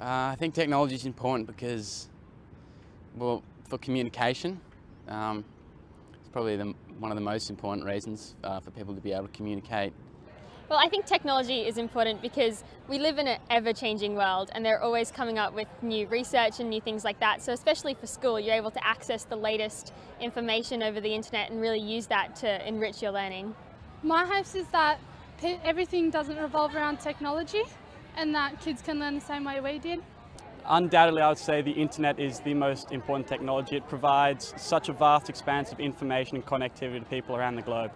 I think technology is important because, well, for communication, it's probably one of the most important reasons for people to be able to communicate. Well, I think technology is important because we live in an ever-changing world and they're always coming up with new research and new things like that. So especially for school, you're able to access the latest information over the internet and really use that to enrich your learning. My hopes is that everything doesn't revolve around technology and that kids can learn the same way we did. Undoubtedly, I would say the internet is the most important technology. It provides such a vast expanse of information and connectivity to people around the globe.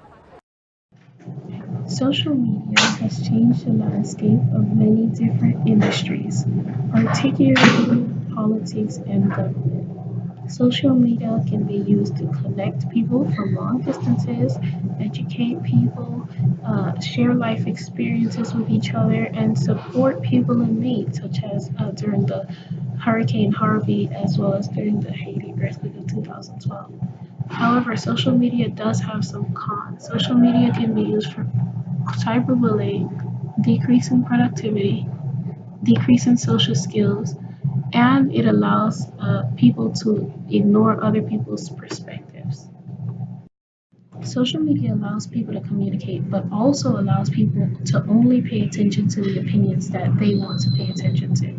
Social media has changed the landscape of many different industries, particularly politics and government. Social media can be used to connect people from long distances, educate people, share life experiences with each other, and support people in need, such as during the Hurricane Harvey as well as during the Haiti earthquake of 2012. However, social media does have some cons. Social media can be used for cyberbullying, decrease in productivity, decrease in social skills, and it allows people to ignore other people's perspectives. Social media allows people to communicate, but also allows people to only pay attention to the opinions that they want to pay attention to.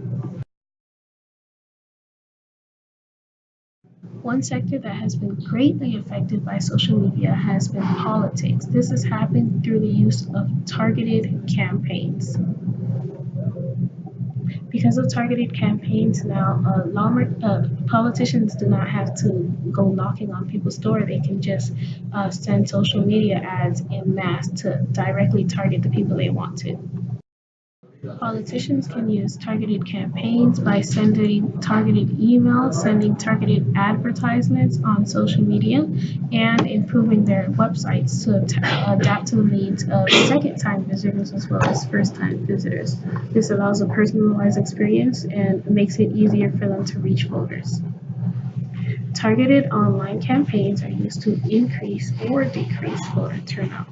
One sector that has been greatly affected by social media has been politics. This has happened through the use of targeted campaigns. Because of targeted campaigns now, politicians do not have to go knocking on people's door. They can just send social media ads en masse to directly target the people they want to. Politicians can use targeted campaigns by sending targeted emails, sending targeted advertisements on social media, and improving their websites to adapt to the needs of second-time visitors as well as first-time visitors. This allows a personalized experience and makes it easier for them to reach voters. Targeted online campaigns are used to increase or decrease voter turnout.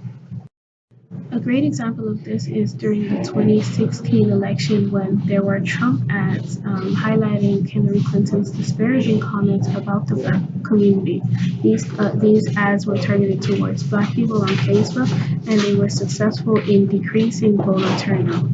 A great example of this is during the 2016 election when there were Trump ads highlighting Hillary Clinton's disparaging comments about the Black community. These ads were targeted towards Black people on Facebook, and they were successful in decreasing voter turnout.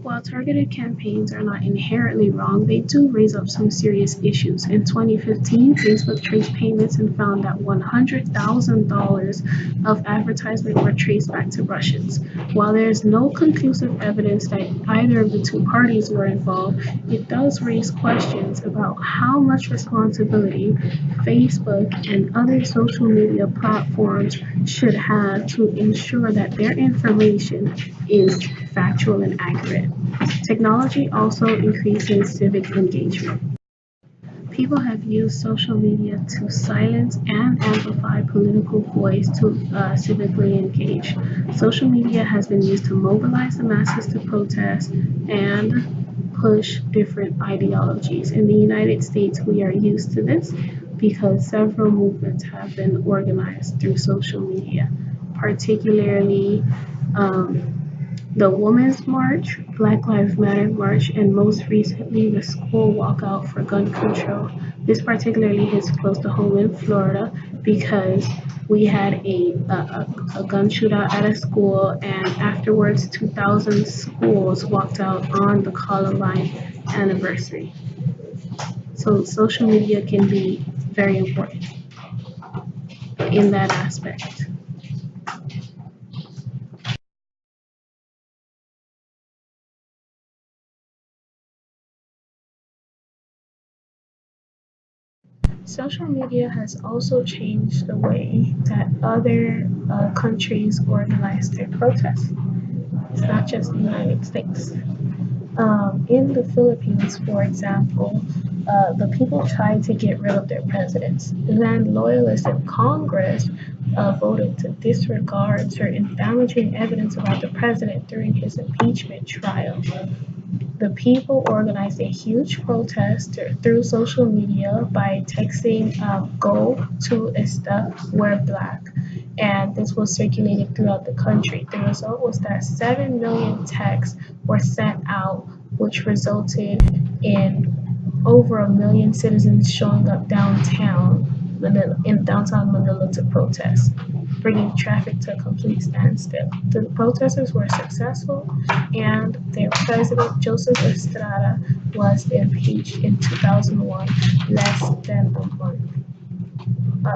While targeted campaigns are not inherently wrong, they do raise up some serious issues. In 2015, Facebook traced payments and found that $100,000 of advertisement were traced back to Russians. While there is no conclusive evidence that either of the two parties were involved, it does raise questions about how much responsibility Facebook and other social media platforms should have to ensure that their information is factual and accurate. Technology also increases civic engagement. People have used social media to silence and amplify political voice to civically engage. Social media has been used to mobilize the masses to protest and push different ideologies. In the United States, we are used to this because several movements have been organized through social media, particularly the Women's March, Black Lives Matter March, and most recently the school walkout for gun control. This particularly hits close to home in Florida because we had a gun shootout at a school, and afterwards 2,000 schools walked out on the Columbine anniversary. So social media can be very important in that aspect. Social media has also changed the way that other countries organize their protests. It's not just the United States. In the Philippines, for example, the people tried to get rid of their presidents. Then loyalists in Congress voted to disregard certain damaging evidence about the president during his impeachment trial. The people organized a huge protest through social media by texting "Go to Esta, we're black." and this was circulated throughout the country. The result was that 7 million texts were sent out, which resulted in over 1 million citizens showing up in downtown Manila to protest, bringing traffic to a complete standstill. The protesters were successful, and their president, Joseph Estrada, was impeached in 2001, less than a month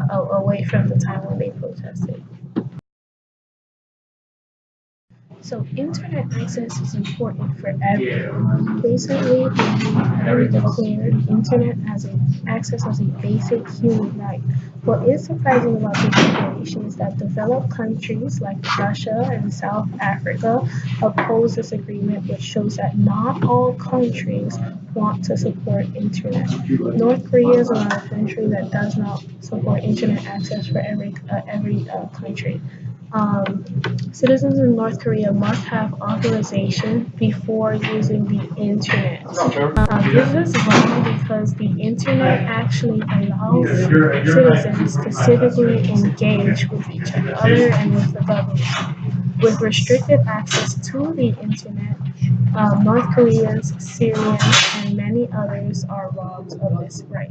away from the time when they protested. So internet access is important for everyone. Recently, we declared internet access as a basic human right. What is surprising about this declaration is that developed countries like Russia and South Africa oppose this agreement, which shows that not all countries want to support internet. North Korea is another country that does not support internet access for every country. Citizens in North Korea must have authorization before using the internet. This is wrong because the internet actually allows citizens to civically engage with each other and with the government. With restricted access to the internet, North Koreans, Syrians, and many others are robbed of this right.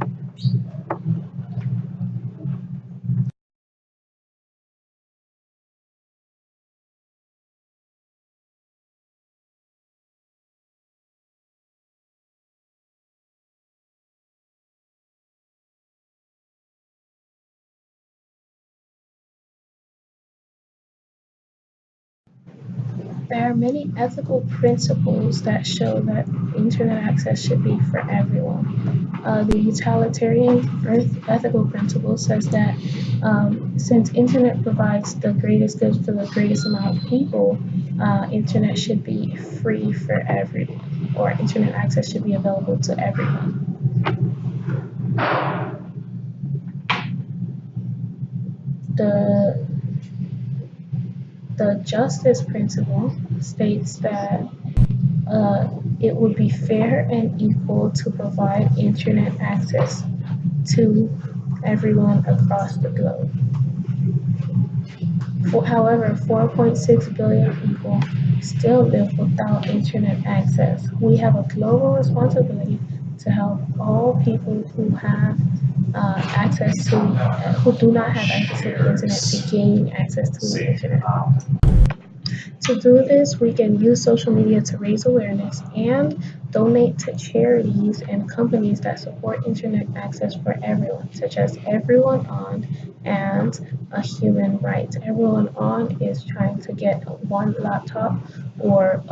There are many ethical principles that show that internet access should be for everyone. The utilitarian ethical principle says that since internet provides the greatest good for the greatest amount of people, internet should be free for everyone, or internet access should be available to everyone. The the justice principle states that it would be fair and equal to provide internet access to everyone across the globe. However, 4.6 billion people still live without internet access. We have a global responsibility to help all people who have who do not have access to the internet to gain access to the internet. To do this, we can use social media to raise awareness and donate to charities and companies that support internet access for everyone, such as Everyone On and A Human Right. Everyone On is trying to get one laptop or